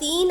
3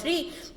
3.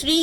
3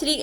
3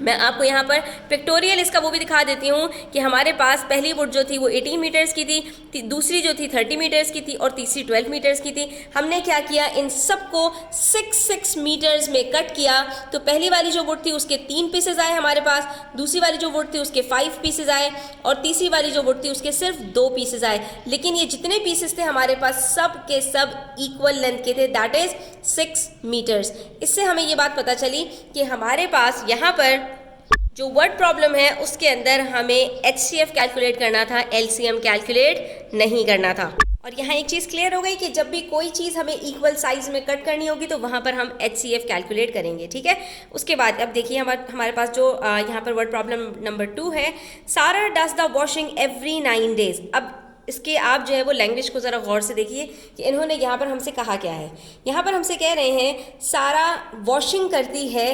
मैं आपको यहाँ पर पिक्टोरियल इसका वो भी दिखा देती हूँ कि हमारे पास पहली वुड जो थी वो 18 मीटर्स की थी, दूसरी जो थी 30 मीटर्स की थी और तीसरी 12 मीटर्स की थी। हमने क्या किया, इन सबको 6 मीटर्स में कट किया। तो पहली वाली जो वुड थी उसके 3 पीसेज आए हमारे पास, दूसरी वाली जो वुड थी उसके 5 पीसेज आए और तीसरी वाली जो वुड थी उसके सिर्फ 2 पीसेज आए। लेकिन ये जितने पीसेस थे हमारे पास सब के सब इक्वल लेंथ के थे, दैट इज 6 मीटर्स। इससे हमें ये बात पता चली कि हमारे पास यहाँ पर जो वर्ड प्रॉब्लम है उसके अंदर हमें HCF कैलकुलेट करना था, LCM कैलकुलेट नहीं करना था। और यहाँ एक चीज़ क्लियर हो गई कि जब भी कोई चीज़ हमें इक्वल साइज में कट करनी होगी तो वहाँ पर हम HCF कैलकुलेट करेंगे, ठीक है। उसके बाद अब देखिए हमारे पास जो यहाँ पर वर्ड प्रॉब्लम नंबर 2 है, सारा does the washing every 9 days। अब इसके आप जो है वो लैंग्वेज को ज़रा गौर से देखिए कि इन्होंने यहाँ पर हमसे कहा क्या है। यहाँ पर हमसे कह रहे हैं सारा वॉशिंग करती है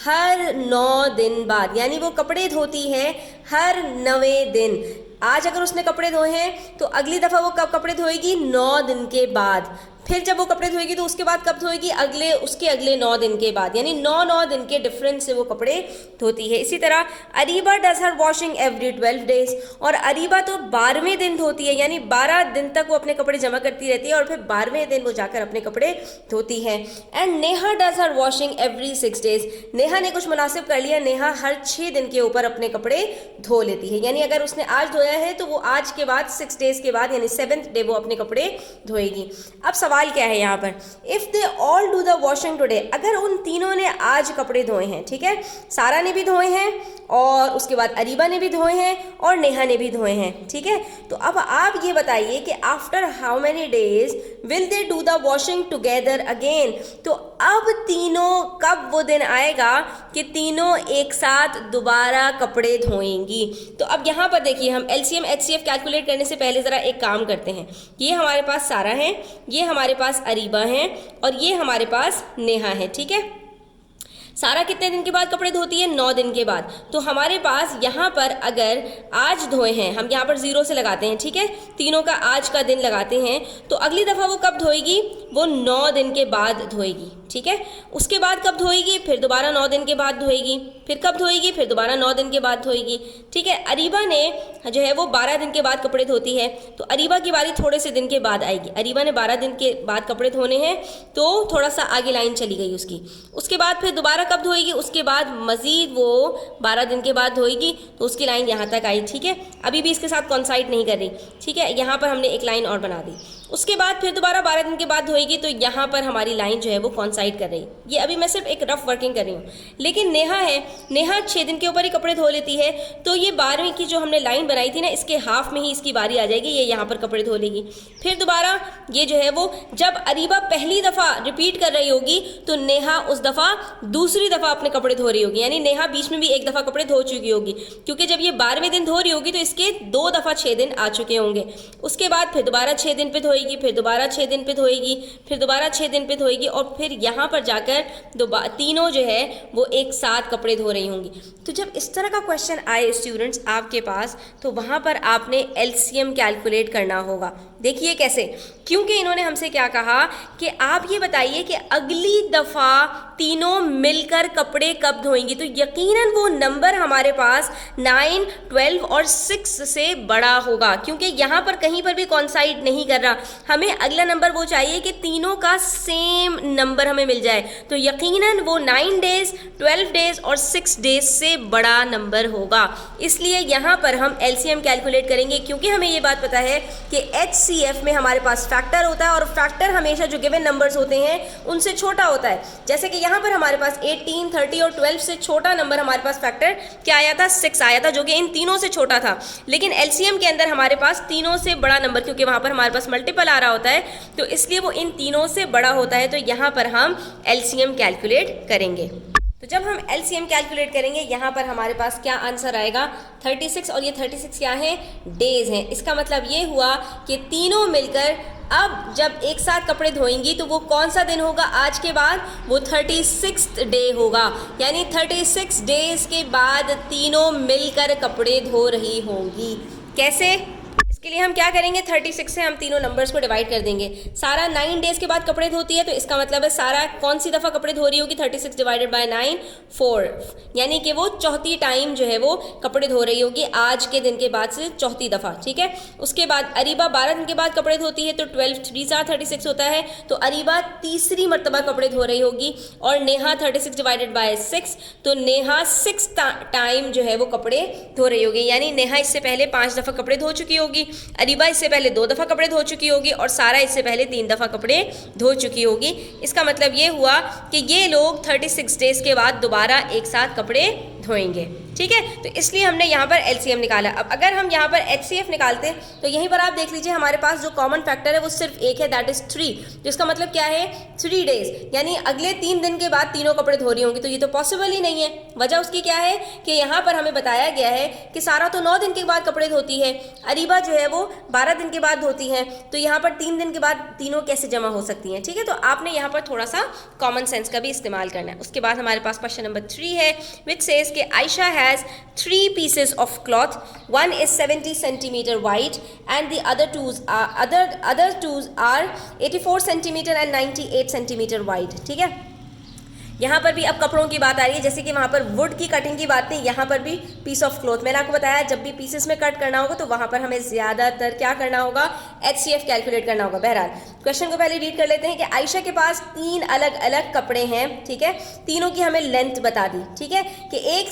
हर 9 दिन बाद, यानी वो कपड़े धोती है हर 9वें दिन। आज अगर उसने कपड़े धोए हैं तो अगली दफ़ा वो कब कपड़े धोएगी, 9 दिन के बाद। फिर जब वो कपड़े धोएगी तो उसके बाद कब धोएगी, उसके अगले 9 दिन के बाद, यानी 9 दिन के डिफरेंस से वो कपड़े धोती है। इसी तरह Ariba does her washing every 12 days, और अरीबा तो 12वें दिन धोती है, यानी 12 दिन तक वो अपने कपड़े जमा करती रहती है और फिर 12वें दिन वो जाकर अपने कपड़े धोती है। And Neha does her washing every 6 days। Neha ने कुछ मुनासिब कर लिया, नेहा हर 6 दिन के ऊपर अपने कपड़े धो लेती है, यानी अगर उसने आज धोया है तो वो आज के बाद 6 days के बाद यानी 7th डे वो अपने कपड़े धोएगी। अब सवाल क्या है यहाँ पर, if they all do the washing today, अगर उन तीनों ने आज कपड़े धोए हैं, ठीक है, सारा ने भी धोए हैं और उसके बाद अरीबा ने भी धोए हैं और नेहा ने भी धोए हैं, ठीक है। तो अब आप ये बताइए कि after how many days will they do the washing together again. तो अब तीनों, कब वो दिन आएगा कि तीनों एक साथ दोबारा कपड़े धोएंगी। तो अब यहाँ पर देखिए हम LCM HCF कैलकुलेट करने से पहले ज़रा एक काम करते हैं। ये हमारे पास सारा है, ये हमारे पास अरीबा हैं और ये हमारे पास नेहा है, ठीक है। सारा कितने दिन के बाद कपड़े धोती है, 9 दिन के बाद। तो हमारे पास यहाँ पर अगर आज धोए हैं, हम यहाँ पर 0 से लगाते हैं, ठीक है, तीनों का आज का दिन लगाते हैं, तो अगली दफ़ा वो कब धोएगी, वो 9 दिन के बाद धोएगी, ठीक है। उसके बाद कब धोएगी, फिर दोबारा 9 दिन के बाद धोएगी, फिर कब धोएगी, फिर दोबारा 9 दिन के बाद धोएगी, ठीक है। अरीबा ने जो है वो 12 दिन के बाद कपड़े धोती है, तो अरीबा की बारी थोड़े से दिन के बाद आएगी। अरीबा ने 12 दिन के बाद कपड़े धोने हैं तो थोड़ा सा आगे लाइन चली गई उसकी। उसके बाद फिर दोबारा कब धोएगी, उसके बाद मज़ीद वो 12 दिन के बाद धोएगी, तो उसकी लाइन यहाँ तक आई, ठीक है। अभी भी इसके साथ कॉन्साइड नहीं कर रही, ठीक है, यहाँ पर हमने एक लाइन और बना दी। उसके बाद फिर दोबारा 12 दिन के बाद धोएगी, तो यहाँ पर हमारी लाइन जो है वो कॉन्साइड कर रही है। ये अभी मैं सिर्फ एक रफ वर्किंग कर रही हूँ। लेकिन नेहा है, नेहा 6 दिन के ऊपर ही कपड़े धो लेती है, तो ये 12वीं की जो हमने लाइन बनाई थी ना, इसके हाफ में ही इसकी बारी आ जाएगी, ये यहाँ पर कपड़े धो लेगी। फिर दोबारा ये जो है वो जब अरीबा पहली दफ़ा रिपीट कर रही होगी तो नेहा उस दफ़ा दूसरी दफ़ा अपने कपड़े धो रही होगी, यानी नेहा बीच में भी एक दफ़ा कपड़े धो चुकी होगी, क्योंकि जब ये 12वें दिन धो रही होगी तो इसके 2 दफ़ा 6 दिन आ चुके होंगे। उसके बाद फिर दोबारा 6 दिन पे धोएगी, फिर दोबारा 6 दिन पे धोएगी, फिर दोबारा 6 दिन पे धोएगी और फिर यहाँ पर जाकर तीनों जो है वो एक साथ कपड़े धो रही होंगी। तो जब इस तरह का क्वेश्चन आए स्टूडेंट्स आपके पास, तो वहाँ पर आपने LCM कैलकुलेट करना होगा। देखिए कैसे, क्योंकि इन्होंने हमसे क्या कहा कि आप ये बताइए कि अगली दफ़ा तीनों मिलकर कपड़े कब धोएंगी, तो यकीनन वो नंबर हमारे पास 9, 12 और 6 से बड़ा होगा, क्योंकि यहाँ पर कहीं पर भी कॉन्साइड नहीं कर रहा। हमें अगला नंबर वो चाहिए कि तीनों का सेम नंबर हमें मिल जाए, तो यकीनन वो 9 डेज, 12 डेज और 6 डेज से बड़ा नंबर होगा। इसलिए यहाँ पर हम LCM कैलकुलेट करेंगे, क्योंकि हमें ये बात पता है कि HCF में हमारे पास फैक्टर होता है और फैक्टर हमेशा जो गिवन नंबर्स होते हैं उनसे छोटा होता है। जैसे कि यहाँ पर हमारे पास 18, 30 और 12 से छोटा नंबर हमारे पास फैक्टर क्या आया था, 6 आया था, जो कि इन तीनों से छोटा था। लेकिन LCM के अंदर हमारे पास तीनों से बड़ा नंबर, क्योंकि वहाँ पर हमारे पास मल्टीपल आ रहा होता है, तो इसलिए वो इन तीनों से बड़ा होता है। तो यहाँ पर हम LCM कैलकुलेट करेंगे। तो जब हम LCM कैलकुलेट करेंगे, यहाँ पर हमारे पास क्या आंसर आएगा, 36, और ये 36 क्या है, डेज हैं। इसका मतलब ये हुआ कि तीनों मिलकर अब जब एक साथ कपड़े धोएंगी तो वो कौन सा दिन होगा आज के बाद, वो 36th डे होगा, यानी 36 डेज के बाद तीनों मिलकर कपड़े धो रही होंगी। कैसे, इसके लिए हम क्या करेंगे, 36 से हम तीनों नंबर्स को डिवाइड कर देंगे। सारा 9 डेज के बाद कपड़े धोती है, तो इसका मतलब है सारा कौन सी दफ़ा कपड़े धो रही होगी, 36 डिवाइडेड बाय 9 4, यानी कि वो चौथी टाइम जो है वो कपड़े धो रही होगी आज के दिन के बाद से चौथी दफ़ा, ठीक है। उसके बाद अरीबा 12 दिन के बाद कपड़े धोती है, तो 12 3 36 होता है, तो अरीबा तीसरी मरतबा कपड़े धो रही होगी। और नेहा 36 डिवाइडेड बाय 6, तो नेहा 6 टाइम जो है वो कपड़े धो रही होगी, यानी नेहा इससे पहले 5 दफ़ा कपड़े धो चुकी होगी, अरीबा इससे पहले 2 दफ़ा कपड़े धो चुकी होगी और सारा इससे पहले 3 दफ़ा कपड़े धो चुकी होगी। इसका मतलब ये हुआ कि ये लोग 36 डेज के बाद दोबारा एक साथ कपड़े धोएंगे, ठीक है। तो इसलिए हमने यहाँ पर एलसीएम निकाला। अब अगर हम यहाँ पर एचसीएफ निकालते हैं तो यहीं पर आप देख लीजिए हमारे पास जो कॉमन फैक्टर है वो सिर्फ एक है, दैट इज 3, जिसका मतलब क्या है 3 डेज, यानी अगले 3 दिन के बाद तीनों कपड़े धो रही होंगी, तो ये तो पॉसिबल ही नहीं है। वजह उसकी क्या है कि यहाँ पर हमें बताया गया है कि सारा तो 9 दिन के बाद कपड़े धोती है, अरीबा जो है वो 12 दिन के बाद धोती है, तो यहाँ पर 3 दिन के बाद तीनों कैसे जमा हो सकती हैं, ठीक है। तो आपने यहाँ पर थोड़ा सा कॉमन सेंस का भी इस्तेमाल करना है। उसके बाद हमारे पास क्वेश्चन नंबर 3 है, विच सेज कि Ayesha has 3 pieces of cloth, one is 70 centimeter wide and the other two are 84 centimeter and 98 centimeter wide, ठीक है। यहाँ पर भी अब कपड़ों की बात आ रही है, जैसे कि वहाँ पर वुड की कटिंग की बात नहीं, यहाँ पर भी पीस ऑफ क्लॉथ। मैंने आपको बताया जब भी पीसेस में कट करना होगा तो वहाँ पर हमें ज़्यादातर क्या करना होगा, एचसीएफ कैलकुलेट करना होगा। बहरहाल क्वेश्चन को पहले रीड कर लेते हैं कि आयशा के पास 3 अलग अलग कपड़े हैं, ठीक है, तीनों की हमें लेंथ बता दी, ठीक है, कि एक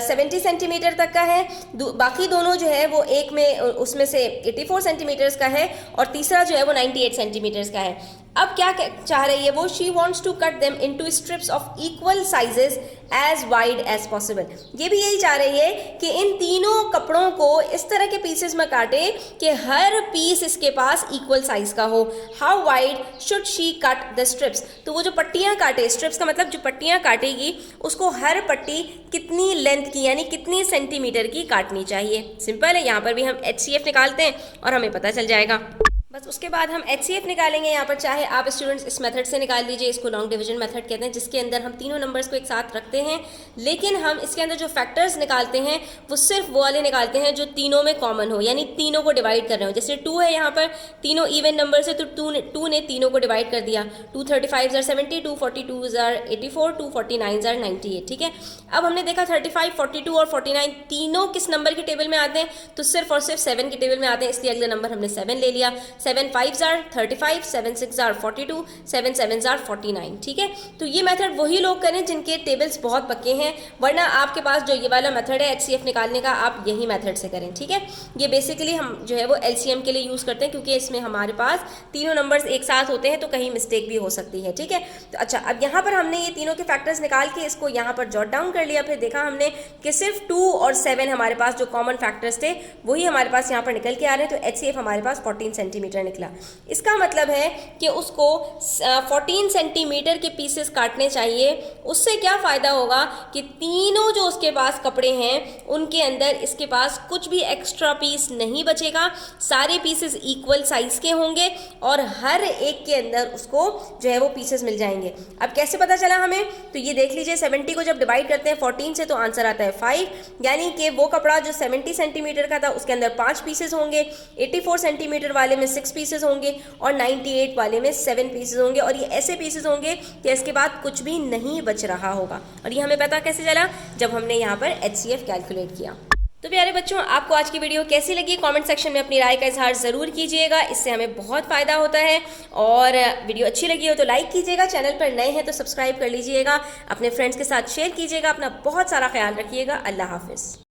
70 सेंटीमीटर तक का है, बाकी दोनों जो है वो एक में उसमें से 84 सेंटीमीटर्स का है और तीसरा जो है वो 98 सेंटीमीटर्स का है। अब क्या चाह रही है वो, she wants to cut them into strips of equal sizes as wide as possible. ये भी यही चाह रही है कि इन तीनों कपड़ों को इस तरह के पीसेस में काटे कि हर पीस इसके पास इक्वल साइज का हो। How wide should she cut the strips, तो वो जो पट्टियां काटे, स्ट्रिप्स का मतलब जो पट्टियां काटेगी उसको हर पट्टी कितनी लेंथ की यानी कितनी सेंटीमीटर की काटनी चाहिए। सिंपल है, यहाँ पर भी हम एचसीएफ निकालते हैं और हमें पता चल जाएगा। बस उसके बाद हम एचसीएफ निकालेंगे। यहाँ पर चाहे आप स्टूडेंट्स इस मेथड से निकाल लीजिए, इसको लॉन्ग डिवीजन मेथड कहते हैं, जिसके अंदर हम तीनों नंबर्स को एक साथ रखते हैं, लेकिन हम इसके अंदर जो फैक्टर्स निकालते हैं वो सिर्फ वो वाले निकालते हैं जो तीनों में कॉमन हो, यानी तीनों को डिवाइड कर रहे हो। जैसे 2 है, यहाँ पर तीनों इवन नंबर से, तो 2 ने तीनों को डिवाइड कर दिया। 2 35 70, 2 42 84, 2 49 98, ठीक है। अब हमने देखा 35, 42 और 49 तीनों किस नंबर के टेबल में आते हैं, तो सिर्फ और सिर्फ 7 के टेबल में आते हैं, इसलिए अगला नंबर हमने 7 ले लिया। 7 5s are 35, 7 6s are 42, 7 7s are 49, ठीक है। तो ये मेथड वही लोग करें जिनके टेबल्स बहुत पक्के हैं, वरना आपके पास जो ये वाला मेथड है एचसीएफ निकालने का, आप यही मेथड से करें, ठीक है। ये बेसिकली हम जो है वो एलसीएम के लिए यूज़ करते हैं, क्योंकि इसमें हमारे पास तीनों नंबर्स एक साथ होते हैं तो कहीं मिस्टेक भी हो सकती है, ठीक है। तो अच्छा, अब यहाँ पर हमने ये तीनों के फैक्टर्स निकाल के इसको यहाँ पर जॉट डाउन कर लिया। फिर देखा हमने कि सिर्फ 2 और 7 हमारे पास जो कॉमन फैक्टर्स थे वही हमारे पास यहाँ पर निकल के आ रहे हैं, तो एचसीएफ हमारे पास 14 सेंटीमीटर निकला। इसका मतलब है कि उसको 14 सेंटीमीटर के पीसेस काटने चाहिए। उससे क्या फ़ायदा होगा कि तीनों जो उसके पास कपड़े हैं उनके अंदर इसके पास कुछ भी एक्स्ट्रा पीस नहीं बचेगा, सारे पीसेस इक्वल साइज के होंगे और हर एक के अंदर उसको जो है वो पीसेस मिल जाएंगे। अब कैसे पता चला हमें, तो ये देख लीजिए 70 को जब डिवाइड करते हैं 14 से तो आंसर आता है 5, यानी कि वो कपड़ा जो 70 सेंटीमीटर का था उसके अंदर 5 पीसेस होंगे, 84 सेंटीमीटर वाले में 6 पीसेस होंगे और 98 वाले में 7 पीसेस होंगे, और ये ऐसे पीसेस होंगे कि इसके बाद कुछ भी नहीं बच रहा होगा। और ये हमें पता कैसे चला, जब हमने यहाँ पर एचसीएफ कैलकुलेट किया। तो प्यारे बच्चों, आपको आज की वीडियो कैसी लगी कमेंट सेक्शन में अपनी राय का इजहार ज़रूर कीजिएगा, इससे हमें बहुत फ़ायदा होता है। और वीडियो अच्छी लगी हो तो लाइक कीजिएगा, चैनल पर नए हैं तो सब्सक्राइब कर लीजिएगा, अपने फ्रेंड्स के साथ शेयर कीजिएगा। अपना बहुत सारा ख्याल रखिएगा। अल्लाह हाफिज़।